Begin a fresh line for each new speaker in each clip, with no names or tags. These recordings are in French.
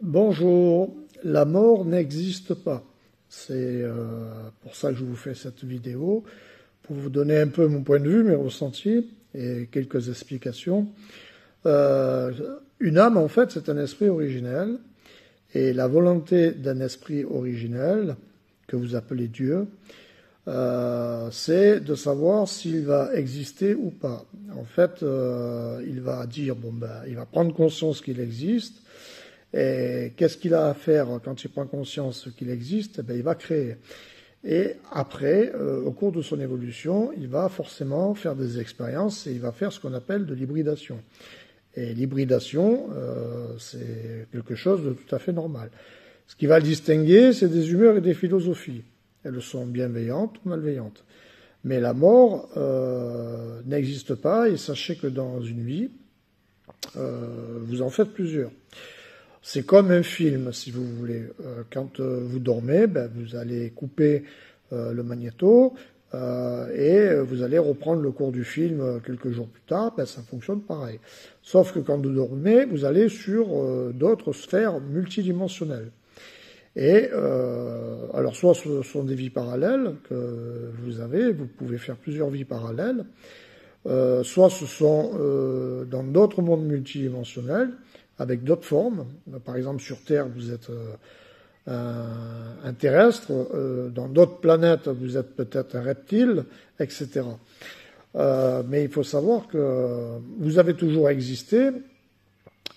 Bonjour, la mort n'existe pas. C'est pour ça que je vous fais cette vidéo, pour vous donner un peu mon point de vue, mes ressentis et quelques explications. Une âme, en fait, c'est un esprit originel, et la volonté d'un esprit originel, que vous appelez Dieu, c'est de savoir s'il va exister ou pas. En fait, il va dire, il va prendre conscience qu'il existe. Et qu'est-ce qu'il a à faire quand il prend conscience qu'il existe? Il va créer. Et après, au cours de son évolution, il va forcément faire des expériences et il va faire ce qu'on appelle de l'hybridation. Et l'hybridation, c'est quelque chose de tout à fait normal. Ce qui va le distinguer, c'est des humeurs et des philosophies. Elles sont bienveillantes ou malveillantes. Mais la mort n'existe pas, et sachez que dans une vie, vous en faites plusieurs. C'est comme un film, si vous voulez. Quand vous dormez, vous allez couper le magnéto et vous allez reprendre le cours du film quelques jours plus tard. Ça fonctionne pareil. Sauf que quand vous dormez, vous allez sur d'autres sphères multidimensionnelles. Et alors soit ce sont des vies parallèles que vous avez, vous pouvez faire plusieurs vies parallèles, soit ce sont dans d'autres mondes multidimensionnels, avec d'autres formes. Par exemple, sur Terre, vous êtes un terrestre, dans d'autres planètes, vous êtes peut-être un reptile, etc. Mais il faut savoir que vous avez toujours existé,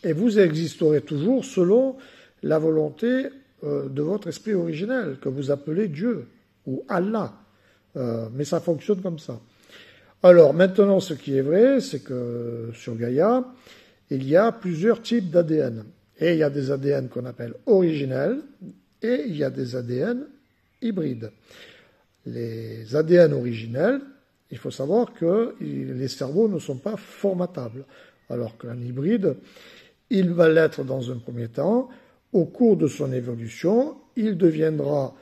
et vous existerez toujours selon la volonté de votre esprit originel, que vous appelez Dieu, ou Allah. Mais ça fonctionne comme ça. Alors, maintenant, ce qui est vrai, c'est que sur Gaïa, il y a plusieurs types d'ADN. Et il y a des ADN qu'on appelle originels, et il y a des ADN hybrides. Les ADN originels, il faut savoir que les cerveaux ne sont pas formatables, alors qu'un hybride, il va l'être dans un premier temps. Au cours de son évolution, il deviendra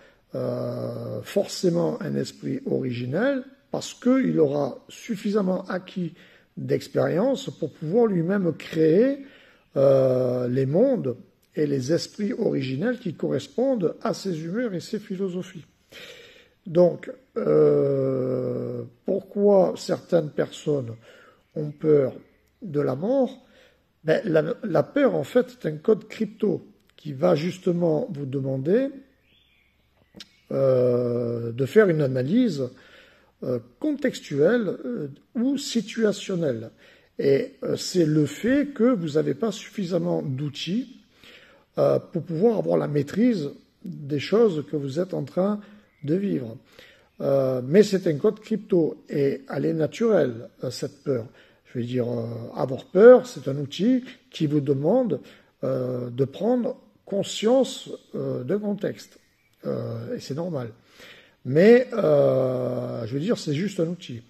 forcément un esprit originel, parce qu'il aura suffisamment acquis d'expérience pour pouvoir lui-même créer les mondes et les esprits originels qui correspondent à ses humeurs et ses philosophies. Donc, pourquoi certaines personnes ont peur de la mort? La peur, en fait, est un code crypto qui va justement vous demander de faire une analyse contextuelle ou situationnelle. Et c'est le fait que vous n'avez pas suffisamment d'outils pour pouvoir avoir la maîtrise des choses que vous êtes en train de vivre. Mais c'est un code crypto et elle est naturelle, cette peur. Je veux dire, avoir peur, c'est un outil qui vous demande de prendre conscience d'un contexte. Et c'est normal. Mais, je veux dire, c'est juste un outil.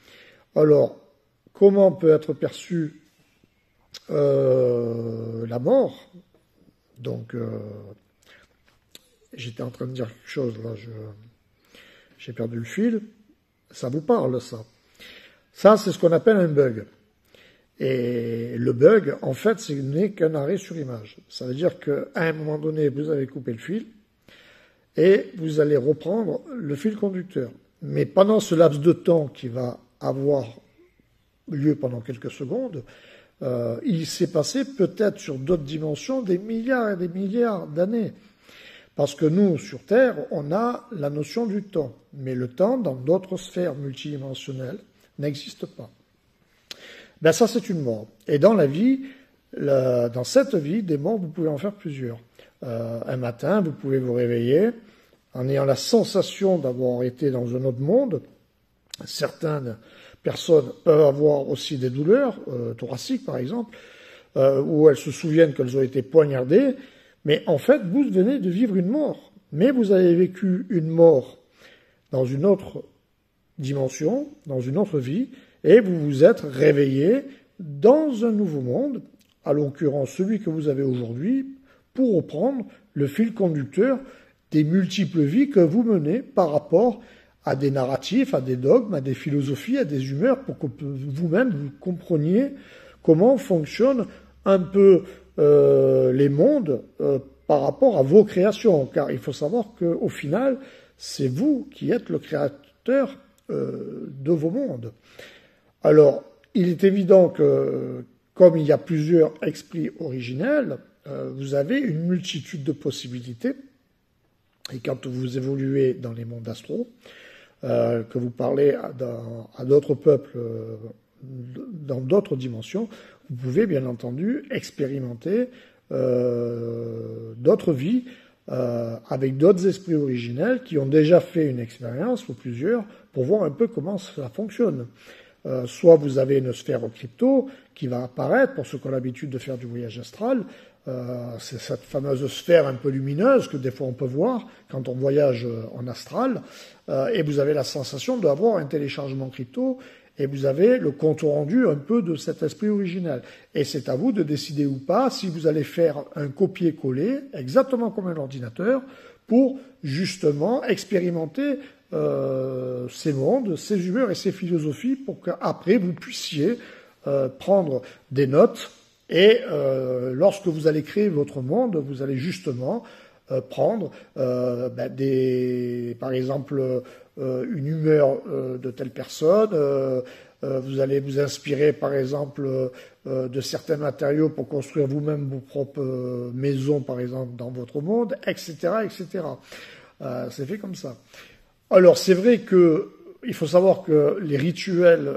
Alors, comment peut être perçue la mort? Donc, j'étais en train de dire quelque chose, là, j'ai perdu le fil. Ça vous parle, ça. Ça, c'est ce qu'on appelle un bug. Et le bug, en fait, ce n'est qu'un arrêt sur image. Ça veut dire qu'à un moment donné, vous avez coupé le fil, et vous allez reprendre le fil conducteur. Mais pendant ce laps de temps qui va avoir lieu pendant quelques secondes, il s'est passé peut-être sur d'autres dimensions des milliards et des milliards d'années. Parce que nous, sur Terre, on a la notion du temps. Mais le temps, dans d'autres sphères multidimensionnelles, n'existe pas. Ça, c'est une mort. Et dans la vie, dans cette vie, des morts, vous pouvez en faire plusieurs. Un matin, vous pouvez vous réveiller en ayant la sensation d'avoir été dans un autre monde. Certaines personnes peuvent avoir aussi des douleurs, thoraciques par exemple, où elles se souviennent qu'elles ont été poignardées, mais en fait, vous venez de vivre une mort. Mais vous avez vécu une mort dans une autre dimension, dans une autre vie, et vous vous êtes réveillé dans un nouveau monde, à l'occurrence celui que vous avez aujourd'hui, pour reprendre le fil conducteur des multiples vies que vous menez par rapport à des narratifs, à des dogmes, à des philosophies, à des humeurs, pour que vous-même vous compreniez comment fonctionnent un peu les mondes par rapport à vos créations, car il faut savoir qu'au final, c'est vous qui êtes le créateur de vos mondes. Alors, il est évident que, comme il y a plusieurs esprits originels, vous avez une multitude de possibilités. Et quand vous évoluez dans les mondes astraux, que vous parlez à d'autres peuples dans d'autres dimensions, vous pouvez bien entendu expérimenter d'autres vies avec d'autres esprits originels qui ont déjà fait une expérience ou plusieurs pour voir un peu comment ça fonctionne. Soit vous avez une sphère crypto qui va apparaître pour ceux qui ont l'habitude de faire du voyage astral. C'est cette fameuse sphère un peu lumineuse que des fois on peut voir quand on voyage en astral. Et vous avez la sensation d'avoir un téléchargement crypto et vous avez le compte rendu un peu de cet esprit originel. Et c'est à vous de décider ou pas si vous allez faire un copier-coller, exactement comme un ordinateur, pour justement expérimenter ces mondes, ces humeurs et ces philosophies pour qu'après vous puissiez prendre des notes et lorsque vous allez créer votre monde, vous allez justement prendre par exemple une humeur de telle personne, vous allez vous inspirer par exemple de certains matériaux pour construire vous-même vos propres maisons par exemple dans votre monde, etc., etc. C'est fait comme ça. Alors c'est vrai que il faut savoir que les rituels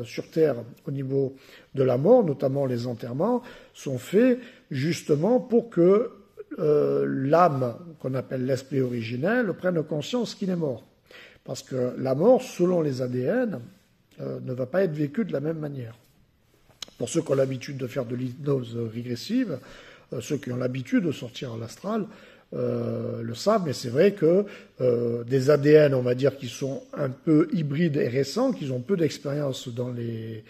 sur Terre au niveau de la mort, notamment les enterrements, sont faits justement pour que l'âme, qu'on appelle l'esprit originel, prenne conscience qu'il est mort. Parce que la mort, selon les ADN, ne va pas être vécue de la même manière. Pour ceux qui ont l'habitude de faire de l'hypnose régressive, ceux qui ont l'habitude de sortir à l'astral, le savent, mais c'est vrai que des ADN, on va dire, qui sont un peu hybrides et récents, qui ont peu d'expérience dans les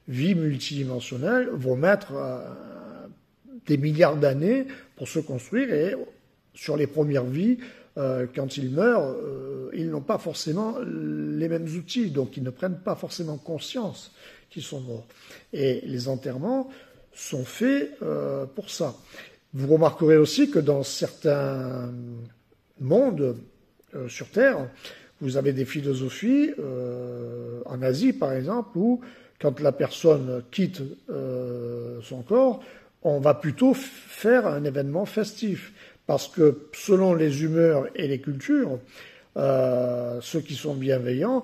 vies multidimensionnelles, vont mettre des milliards d'années pour se construire et sur les premières vies, quand ils meurent, ils n'ont pas forcément les mêmes outils, donc ils ne prennent pas forcément conscience qu'ils sont morts. Et les enterrements sont faits pour ça. Vous remarquerez aussi que dans certains mondes sur Terre, vous avez des philosophies, en Asie par exemple, où quand la personne quitte son corps, on va plutôt faire un événement festif. Parce que selon les humeurs et les cultures, ceux qui sont bienveillants,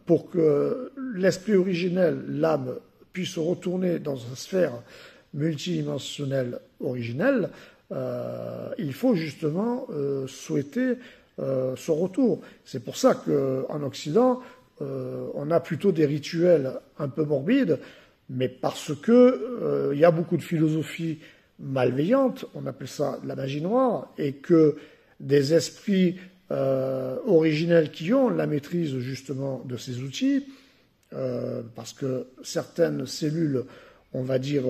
pour que l'esprit originel, l'âme, puisse retourner dans une sphère multidimensionnelle originelle, il faut justement souhaiter son retour. C'est pour ça qu'en Occident, on a plutôt des rituels un peu morbides, mais parce que il y a beaucoup de philosophies malveillantes, on appelle ça la magie noire, et que des esprits originels qui ont la maîtrise justement de ces outils, parce que certaines cellules, on va dire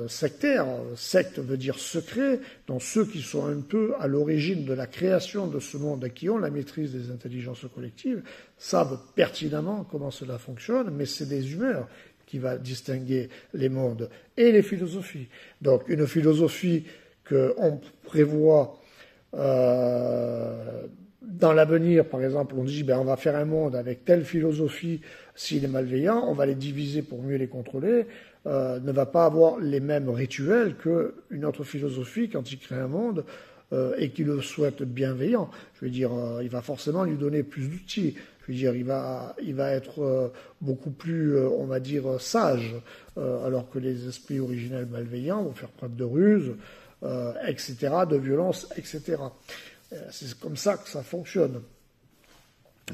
sectaires, secte veut dire secret, donc ceux qui sont un peu à l'origine de la création de ce monde et qui ont la maîtrise des intelligences collectives, savent pertinemment comment cela fonctionne, mais c'est des humeurs qui va distinguer les mondes et les philosophies. Donc une philosophie qu'on prévoit dans l'avenir, par exemple, on dit on va faire un monde avec telle philosophie, s'il est malveillant, on va les diviser pour mieux les contrôler, ne va pas avoir les mêmes rituels qu'une autre philosophie quand il crée un monde et qui le souhaite bienveillant. Je veux dire, il va forcément lui donner plus d'outils. Je veux dire, il va être beaucoup plus, on va dire, sage, alors que les esprits originels malveillants vont faire preuve de ruse, etc., de violence, etc. C'est comme ça que ça fonctionne.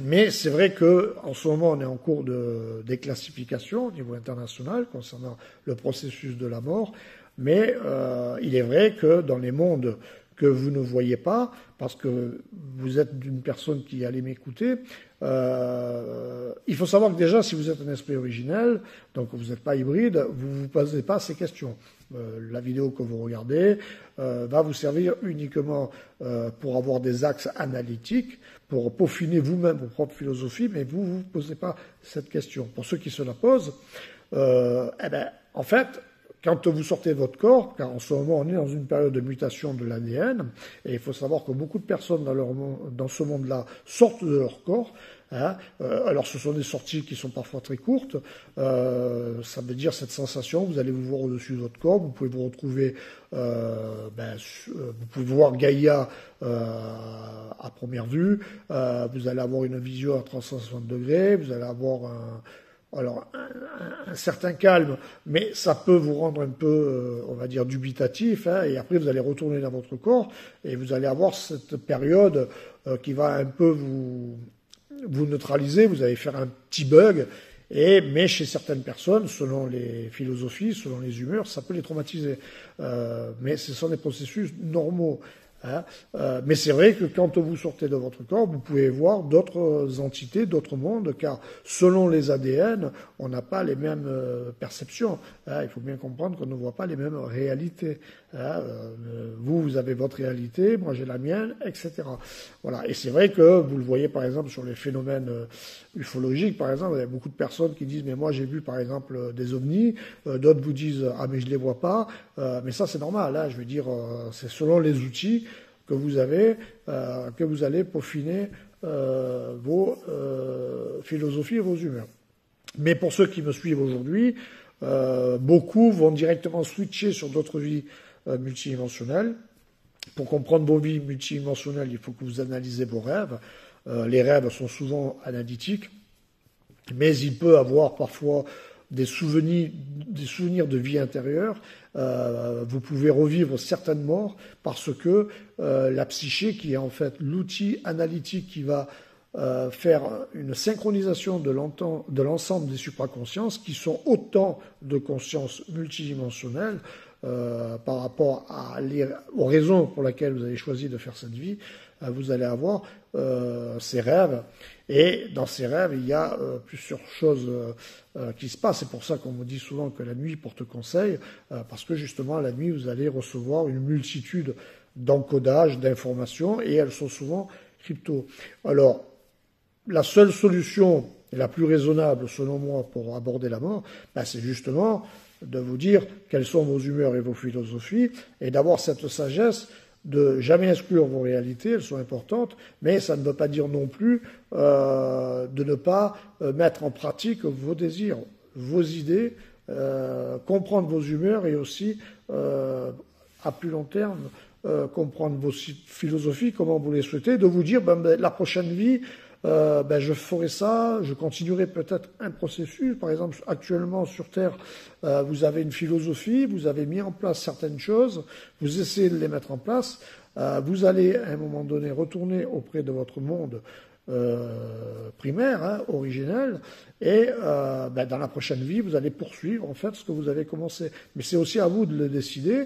Mais c'est vrai qu'en ce moment, on est en cours de déclassification au niveau international concernant le processus de la mort. Mais il est vrai que dans les mondes que vous ne voyez pas, parce que vous êtes d'une personne qui allait m'écouter, il faut savoir que déjà, si vous êtes un esprit originel, donc vous n'êtes pas hybride, vous ne vous posez pas ces questions. La vidéo que vous regardez va vous servir uniquement pour avoir des axes analytiques, pour peaufiner vous-même vos propres philosophies, mais vous ne vous posez pas cette question. Pour ceux qui se la posent, en fait, quand vous sortez de votre corps, car en ce moment on est dans une période de mutation de l'ADN, et il faut savoir que beaucoup de personnes dans ce monde-là sortent de leur corps. Hein, alors ce sont des sorties qui sont parfois très courtes, ça veut dire cette sensation, vous allez vous voir au-dessus de votre corps, vous pouvez vous retrouver, vous pouvez voir Gaïa à première vue, vous allez avoir une vision à 360 degrés, vous allez avoir un certain calme, mais ça peut vous rendre un peu, on va dire, dubitatif, hein, et après vous allez retourner dans votre corps, et vous allez avoir cette période qui va un peu vous neutraliser, vous allez faire un petit bug, mais chez certaines personnes, selon les philosophies, selon les humeurs, ça peut les traumatiser. Mais ce sont des processus normaux. Hein. Mais c'est vrai que quand vous sortez de votre corps, vous pouvez voir d'autres entités, d'autres mondes, car selon les ADN, on n'a pas les mêmes perceptions. Hein. Il faut bien comprendre qu'on ne voit pas les mêmes réalités. Hein. Vous avez votre réalité, moi j'ai la mienne, etc. Voilà. Et c'est vrai que vous le voyez par exemple sur les phénomènes ufologiques, par exemple, il y a beaucoup de personnes qui disent mais moi j'ai vu par exemple des ovnis, d'autres vous disent ah mais je les vois pas, mais ça c'est normal. Hein. Je veux dire, c'est selon les outils que vous avez, que vous allez peaufiner vos philosophies et vos humeurs. Mais pour ceux qui me suivent aujourd'hui, beaucoup vont directement switcher sur d'autres vies multidimensionnelles. Pour comprendre vos vies multidimensionnelles, il faut que vous analysez vos rêves. Les rêves sont souvent analytiques, mais il peut avoir parfois des souvenirs de vie intérieure. Vous pouvez revivre certaines morts parce que la psyché, qui est en fait l'outil analytique qui va faire une synchronisation de l'ensemble des supraconsciences, qui sont autant de consciences multidimensionnelles par rapport aux raisons pour lesquelles vous avez choisi de faire cette vie, vous allez avoir ces rêves. Et dans ces rêves, il y a plusieurs choses qui se passent. C'est pour ça qu'on me dit souvent que la nuit porte conseil, parce que justement, la nuit, vous allez recevoir une multitude d'encodages, d'informations, et elles sont souvent crypto. Alors, la seule solution, et la plus raisonnable selon moi pour aborder la mort, c'est justement de vous dire quelles sont vos humeurs et vos philosophies, et d'avoir cette sagesse de jamais exclure vos réalités, elles sont importantes, mais ça ne veut pas dire non plus de ne pas mettre en pratique vos désirs, vos idées, comprendre vos humeurs et aussi, à plus long terme, comprendre vos philosophies, comment vous les souhaitez, de vous dire la prochaine vie, je ferai ça, je continuerai peut-être un processus. Par exemple, actuellement sur Terre, vous avez une philosophie, vous avez mis en place certaines choses, vous essayez de les mettre en place, vous allez à un moment donné retourner auprès de votre monde primaire, hein, originel, et dans la prochaine vie, vous allez poursuivre en fait ce que vous avez commencé. Mais c'est aussi à vous de le décider.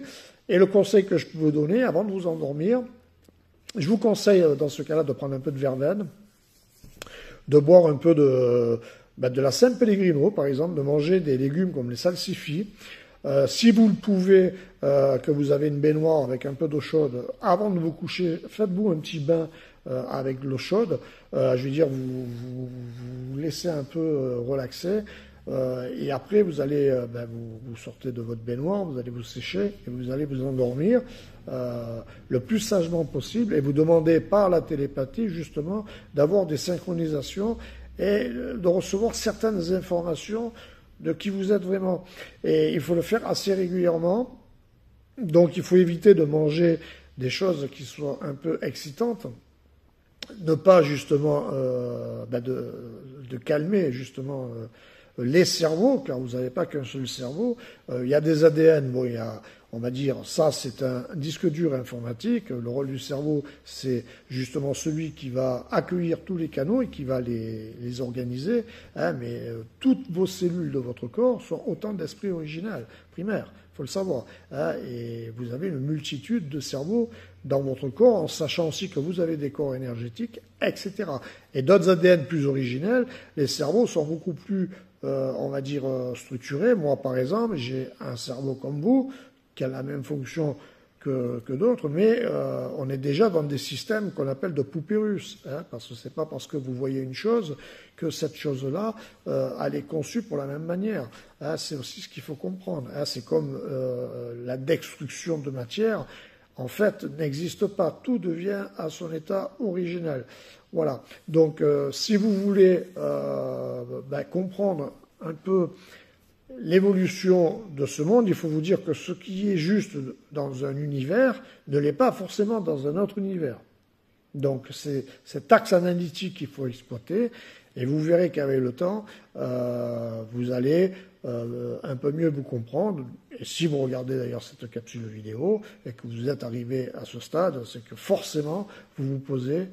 Et le conseil que je peux vous donner avant de vous endormir, je vous conseille dans ce cas-là de prendre un peu de verveine, de boire un peu de la San Pellegrino, par exemple, de manger des légumes comme les salsifis. Si vous le pouvez, que vous avez une baignoire avec un peu d'eau chaude, avant de vous coucher, faites-vous un petit bain avec de l'eau chaude. Je veux dire, vous laissez un peu relaxer. Et après, vous allez, vous sortez de votre baignoire, vous allez vous sécher et vous allez vous endormir le plus sagement possible, et vous demandez par la télépathie justement d'avoir des synchronisations et de recevoir certaines informations de qui vous êtes vraiment. Et il faut le faire assez régulièrement. Donc il faut éviter de manger des choses qui soient un peu excitantes. Ne pas justement de calmer justement les cerveaux, car vous n'avez pas qu'un seul cerveau. Il y a des ADN, bon, il y a, on va dire, ça c'est un disque dur informatique. Le rôle du cerveau, c'est justement celui qui va accueillir tous les canaux et qui va les organiser. Hein, mais toutes vos cellules de votre corps sont autant d'esprits originels, primaires, il faut le savoir. Hein, et vous avez une multitude de cerveaux dans votre corps, en sachant aussi que vous avez des corps énergétiques, etc. Et d'autres ADN plus originels, les cerveaux sont beaucoup plus on va dire structurés. Moi, par exemple, j'ai un cerveau comme vous, qui a la même fonction que d'autres, mais on est déjà dans des systèmes qu'on appelle de poupées russes, hein, parce que c'est pas parce que vous voyez une chose que cette chose-là, elle est conçue pour la même manière. Hein, c'est aussi ce qu'il faut comprendre. Hein, c'est comme la destruction de matière, en fait, n'existe pas. Tout devient à son état originel. Voilà. Donc, si vous voulez comprendre un peu l'évolution de ce monde, il faut vous dire que ce qui est juste dans un univers ne l'est pas forcément dans un autre univers. Donc c'est cet axe analytique qu'il faut exploiter, et vous verrez qu'avec le temps, vous allez un peu mieux vous comprendre. Et si vous regardez d'ailleurs cette capsule vidéo et que vous êtes arrivé à ce stade, c'est que forcément vous vous posez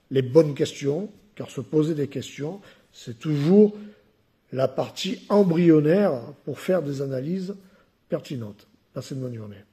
les bonnes questions, car se poser des questions, c'est toujours la partie embryonnaire pour faire des analyses pertinentes. Passez une bonne journée.